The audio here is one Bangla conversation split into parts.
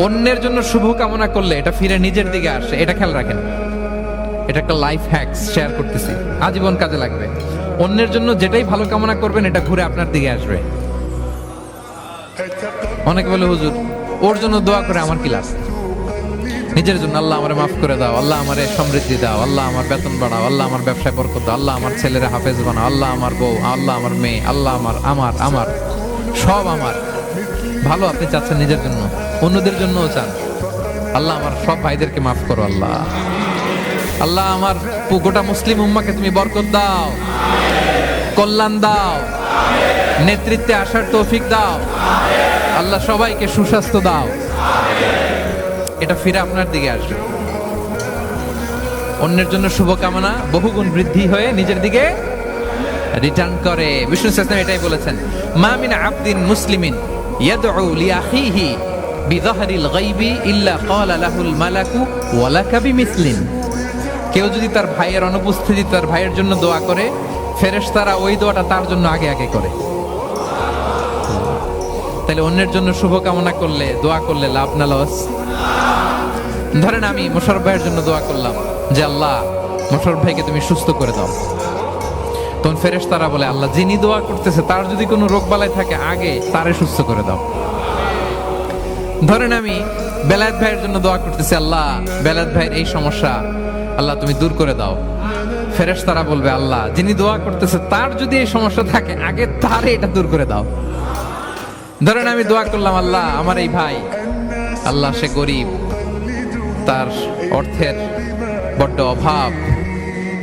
অন্যের জন্য শুভ কামনা করলে এটা ফিরে নিজের দিকে আসে, এটা খেয়াল রাখেন। এটা একটা লাইফ হ্যাকস শেয়ার করতেছি, আজীবন কাজে লাগবে। অন্যের জন্য যেটাই ভালো কামনা করবেন এটা ঘুরে আপনার দিকে আসবে। অনেকে বলে হুজুর ওর জন্য দোয়া করে আমার কি লাভ? নিজের জন্য আল্লাহ আমারে মাফ করে দাও, আল্লাহ আমারে সমৃদ্ধি দাও, আল্লাহ আমার বেতন বাড়াও, আল্লাহ আমার ব্যবসায় বরকত দাও, আল্লাহ আমার ছেলেরা হাফেজ বানাও, আল্লাহ আমার বউ, আল্লাহ আমার মেয়ে, আল্লাহ আমার আমার আমার সব আমার ভালো আপনি চাচ্ছেন নিজের জন্য, অন্যদের জন্যও চান। আল্লাহ আমার সব ভাইদেরকে মাফ করো, আল্লাহ আল্লাহ আমার গোটা মুসলিম উম্মাকে তুমি বরকত দাও, কল্যাণ দাও, নেতৃত্বে আসার তৌফিক দাও, আল্লাহ সবাইকে সুস্বাস্থ্য দাও। এটা ফিরে আপনার দিকে আসবে। অন্যের জন্য শুভকামনা বহুগুণ বৃদ্ধি হয়ে নিজের দিকে রিটার্ন করে। বিষ্ণু সাল্লাল্লাহু এটাই বলেছেন, মা মিন আবদিন মুসলিমিন ইয়াদউ লিআখিহি বিযাহরিল গায়বি ইল্লা ক্বালা লাহুল মালাকু ওয়া লাকা বিমিসলিন। কেউ যদি তার ভাইয়ের অনুপস্থিতি তার ভাইয়ের জন্য দোয়া করে, ফেরেশতারা ওই দোয়াটা তার জন্য আগে আগে করে। তাহলে অন্যের জন্য শুভকামনা করলে, দোয়া করলে লাভ না লস? ধরেন আমি মোশাররফ ভাইয়ের জন্য দোয়া করলাম যে আল্লাহ মোশাররফ ভাইকে তুমি সুস্থ করে দাও, তখন ফেরেশতারা বলে আল্লাহ যিনি দোয়া করতেছে তার যদি কোনো রোগ বালাই থাকে আগে তারে সুস্থ করে দাও। ধরেন আমি বেলায়েত ভাইয়ের জন্য দোয়া করতেছি, আল্লাহ বেলায়েত ভাইয়ের এই সমস্যা আল্লাহ তুমি দূর করে দাও, ফেরেশতারা বলবে আল্লাহ যিনি দোয়া করতেছে তার যদি এই সমস্যা থাকে আগে তারে এটা দূর করে দাও। ধরেন আমি দোয়া করলাম আল্লাহ আমার এই ভাই, আল্লাহ সে গরিব, তার অর্থের বড্ড অভাব,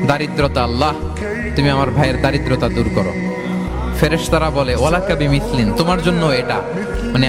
দারিদ্রতা, আল্লাহ তুমি আমার ভাইয়ের দারিদ্রতা দূর করো। ফেরেশতারা বলে ওয়ালাকা বিমিসলিন, তোমার জন্য এটা, মানে